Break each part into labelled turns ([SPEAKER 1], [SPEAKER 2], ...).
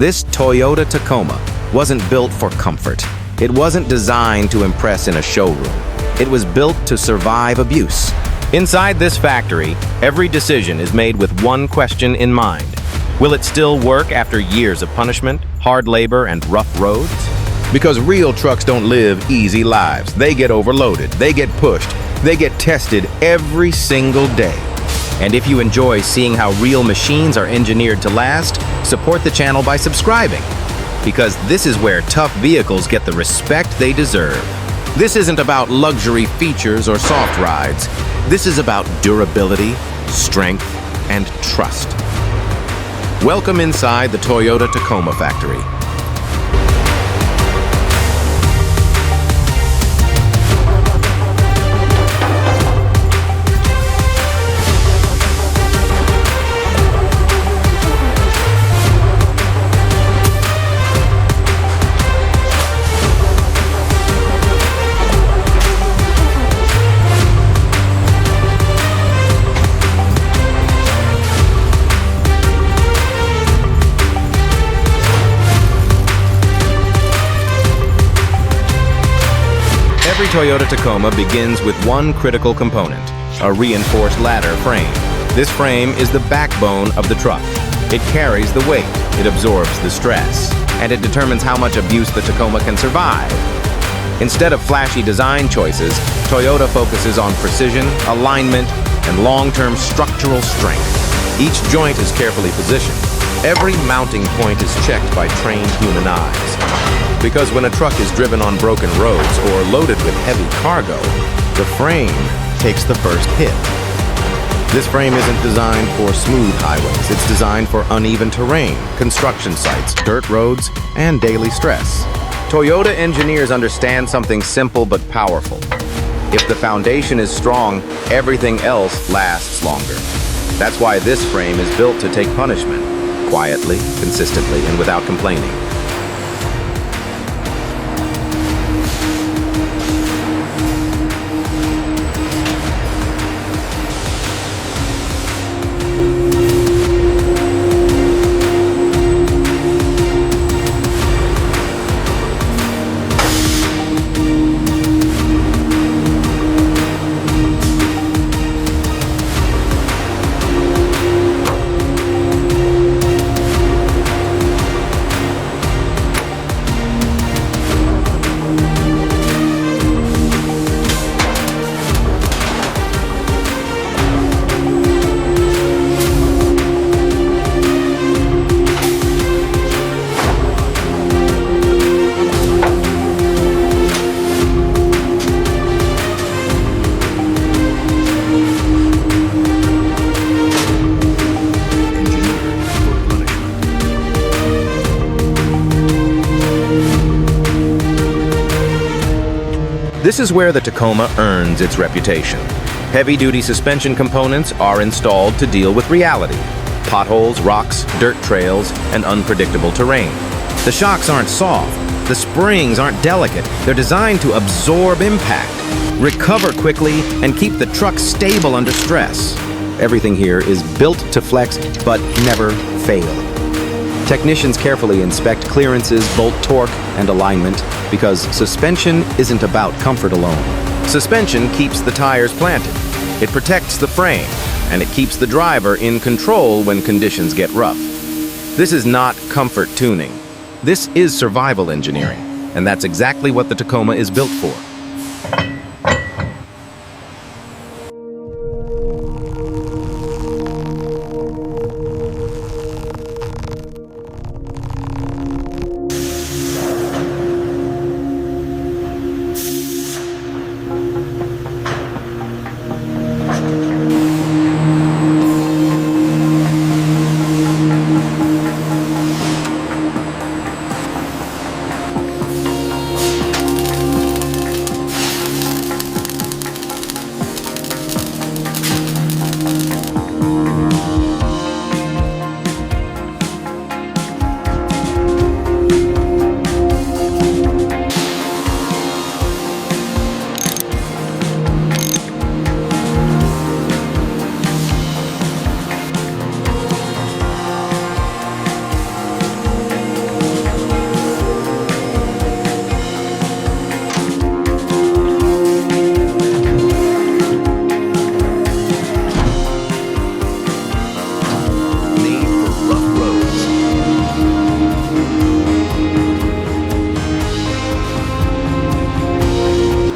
[SPEAKER 1] This Toyota Tacoma wasn't built for comfort. It wasn't designed to impress in a showroom. It was built to survive abuse. Inside this factory, every decision is made with one question in mind. Will it still work after years of punishment, hard labor, and rough roads? Because real trucks don't live easy lives. They get overloaded, they get pushed, they get tested every single day. And if you enjoy seeing how real machines are engineered to last, support the channel by subscribing. Because this is where tough vehicles get the respect they deserve. This isn't about luxury features or soft rides. This is about durability, strength, and trust. Welcome inside the Toyota Tacoma factory. Every Toyota Tacoma begins with one critical component, a reinforced ladder frame. This frame is the backbone of the truck. It carries the weight, it absorbs the stress, and it determines how much abuse the Tacoma can survive. Instead of flashy design choices, Toyota focuses on precision, alignment, and long-term structural strength. Each joint is carefully positioned. Every mounting point is checked by trained human eyes. Because when a truck is driven on broken roads or loaded with heavy cargo, the frame takes the first hit. This frame isn't designed for smooth highways. It's designed for uneven terrain, construction sites, dirt roads, and daily stress. Toyota engineers understand something simple but powerful. If the foundation is strong, everything else lasts longer. That's why this frame is built to take punishment, quietly, consistently, and without complaining. This is where the Tacoma earns its reputation. Heavy-duty suspension components are installed to deal with reality: potholes, rocks, dirt trails, and unpredictable terrain. The shocks aren't soft. The springs aren't delicate. They're designed to absorb impact, recover quickly, and keep the truck stable under stress. Everything here is built to flex, but never fail. Technicians carefully inspect clearances, bolt torque, and alignment, because suspension isn't about comfort alone. Suspension keeps the tires planted, it protects the frame, and it keeps the driver in control when conditions get rough. This is not comfort tuning. This is survival engineering, and that's exactly what the Tacoma is built for.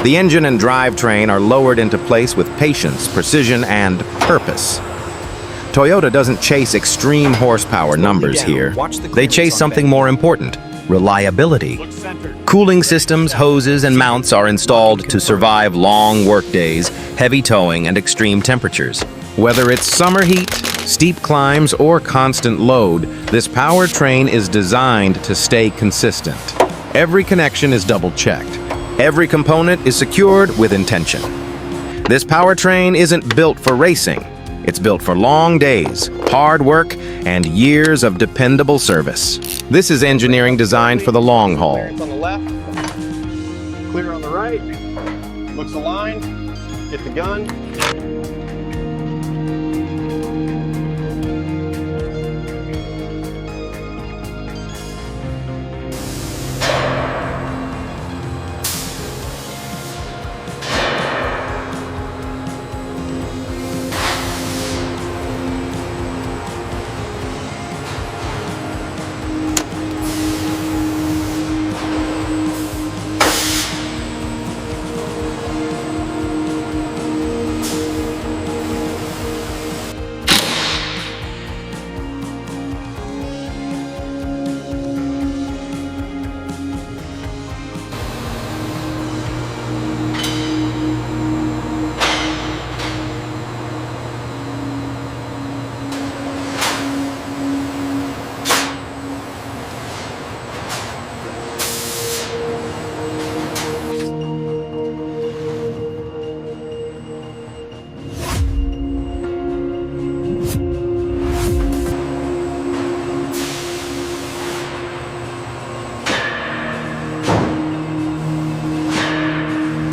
[SPEAKER 1] The engine and drivetrain are lowered into place with patience, precision, and purpose. Toyota doesn't chase extreme horsepower numbers here. They chase something more important: reliability. Cooling systems, hoses, and mounts are installed to survive long workdays, heavy towing, and extreme temperatures. Whether it's summer heat, steep climbs, or constant load, this powertrain is designed to stay consistent. Every connection is double-checked. Every component is secured with intention. This powertrain isn't built for racing. It's built for long days, hard work, and years of dependable service. This is engineering designed for the long haul.
[SPEAKER 2] On the left, clear on the right, looks aligned, get the gun.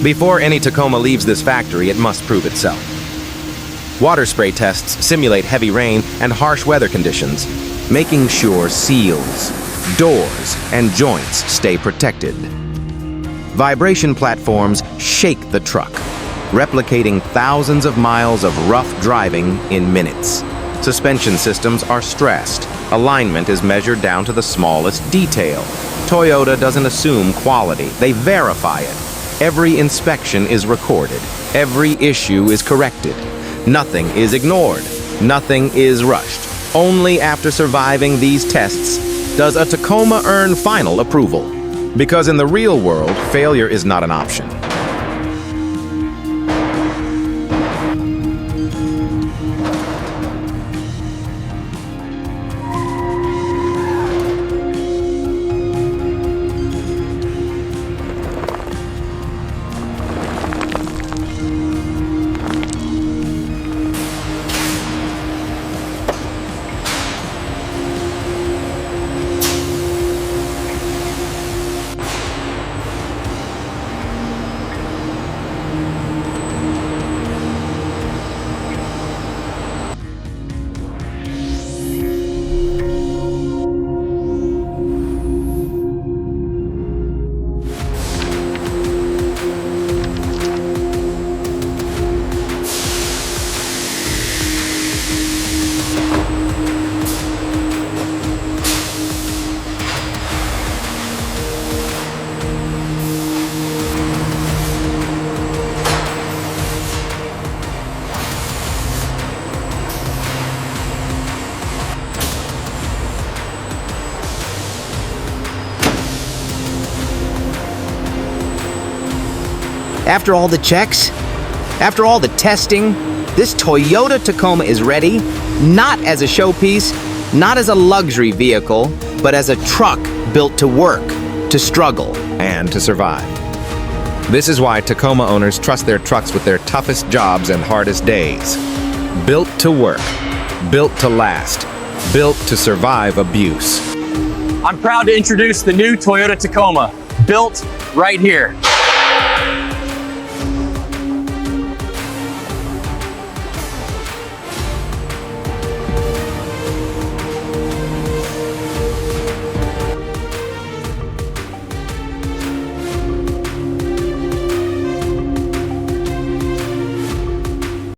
[SPEAKER 1] Before any Tacoma leaves this factory, it must prove itself. Water spray tests simulate heavy rain and harsh weather conditions, making sure seals, doors, and joints stay protected. Vibration platforms shake the truck, replicating thousands of miles of rough driving in minutes. Suspension systems are stressed. Alignment is measured down to the smallest detail. Toyota doesn't assume quality, they verify it. Every inspection is recorded. Every issue is corrected. Nothing is ignored. Nothing is rushed. Only after surviving these tests does a Tacoma earn final approval. Because in the real world, failure is not an option.
[SPEAKER 3] After all the checks, after all the testing, this Toyota Tacoma is ready, not as a showpiece, not as a luxury vehicle, but as a truck built to work, to struggle,
[SPEAKER 1] and to survive. This is why Tacoma owners trust their trucks with their toughest jobs and hardest days. Built to work, built to last, built to survive abuse.
[SPEAKER 4] I'm proud to introduce the new Toyota Tacoma, built right here.